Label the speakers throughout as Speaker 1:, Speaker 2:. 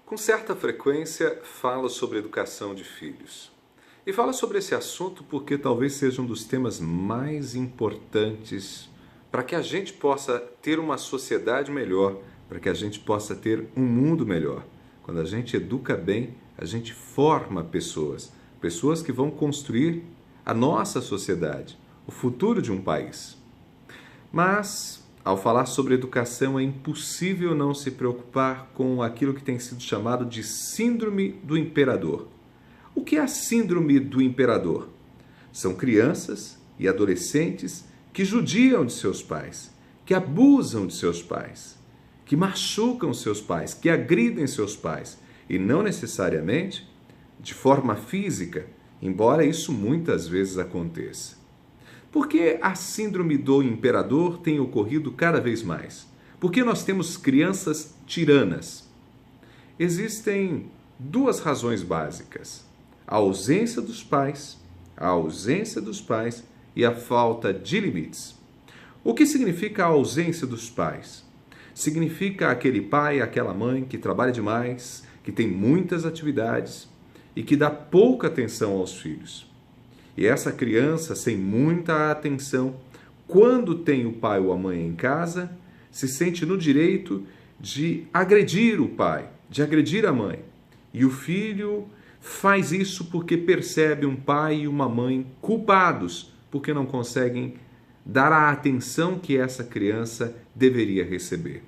Speaker 1: Com certa frequência, falo sobre educação de filhos. E falo sobre esse assunto porque talvez seja um dos temas mais importantes para que a gente possa ter uma sociedade melhor, para que a gente possa ter um mundo melhor. Quando a gente educa bem, a gente forma pessoas, pessoas que vão construir a nossa sociedade, o futuro de um país. Mas, ao falar sobre educação, é impossível não se preocupar com aquilo que tem sido chamado de Síndrome do Imperador. O que é a Síndrome do Imperador? São crianças e adolescentes que judiam de seus pais, que abusam de seus pais, que machucam seus pais, que agridem seus pais, e não necessariamente de forma física, embora isso muitas vezes aconteça. Por que a síndrome do imperador tem ocorrido cada vez mais? Por que nós temos crianças tiranas? Existem duas razões básicas: a ausência dos pais e a falta de limites. O que significa a ausência dos pais? Significa aquele pai, aquela mãe que trabalha demais, que tem muitas atividades e que dá pouca atenção aos filhos. E essa criança, sem muita atenção, quando tem o pai ou a mãe em casa, se sente no direito de agredir o pai, de agredir a mãe. E o filho faz isso porque percebe um pai e uma mãe culpados, porque não conseguem dar a atenção que essa criança deveria receber.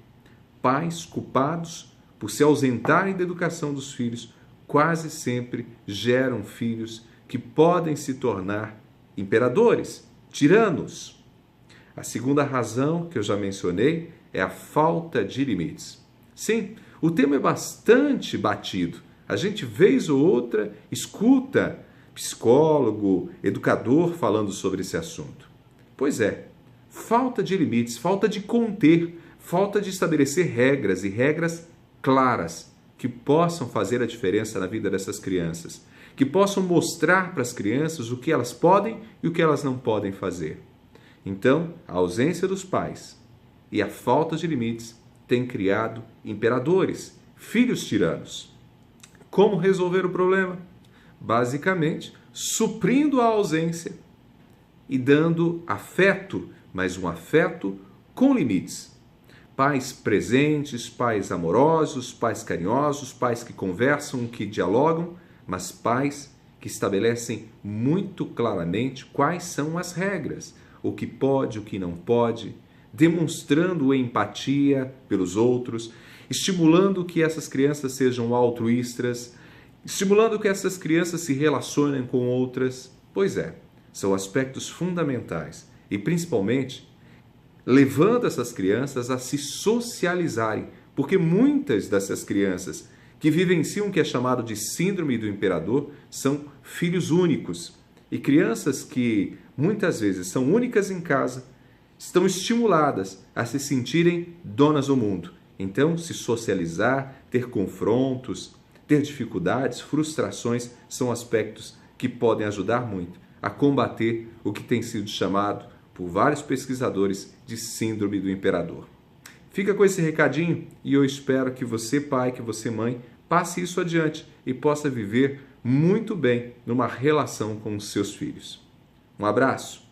Speaker 1: Pais culpados por se ausentarem da educação dos filhos quase sempre geram filhos que podem se tornar imperadores, tiranos. A segunda razão que eu já mencionei é a falta de limites. Sim, o tema é bastante batido. A gente, vez ou outra, escuta psicólogo, educador falando sobre esse assunto. Pois é, falta de limites, falta de conter, falta de estabelecer regras e regras claras que possam fazer a diferença na vida dessas crianças, que possam mostrar para as crianças o que elas podem e o que elas não podem fazer. Então, a ausência dos pais e a falta de limites tem criado imperadores, filhos tiranos. Como resolver o problema? Basicamente, suprindo a ausência e dando afeto, mas um afeto com limites. Pais presentes, pais amorosos, pais carinhosos, pais que conversam, que dialogam, mas pais que estabelecem muito claramente quais são as regras, o que pode, o que não pode, demonstrando empatia pelos outros, estimulando que essas crianças sejam altruístas, estimulando que essas crianças se relacionem com outras. Pois é, são aspectos fundamentais e, principalmente, levando essas crianças a se socializarem, porque muitas dessas crianças que vivenciam o que é chamado de síndrome do imperador são filhos únicos. E crianças que muitas vezes são únicas em casa estão estimuladas a se sentirem donas do mundo. Então, se socializar, ter confrontos, ter dificuldades, frustrações, são aspectos que podem ajudar muito a combater o que tem sido chamado por vários pesquisadores de síndrome do imperador. Fica com esse recadinho e eu espero que você, pai, que você, mãe, passe isso adiante e possa viver muito bem numa relação com os seus filhos. Um abraço!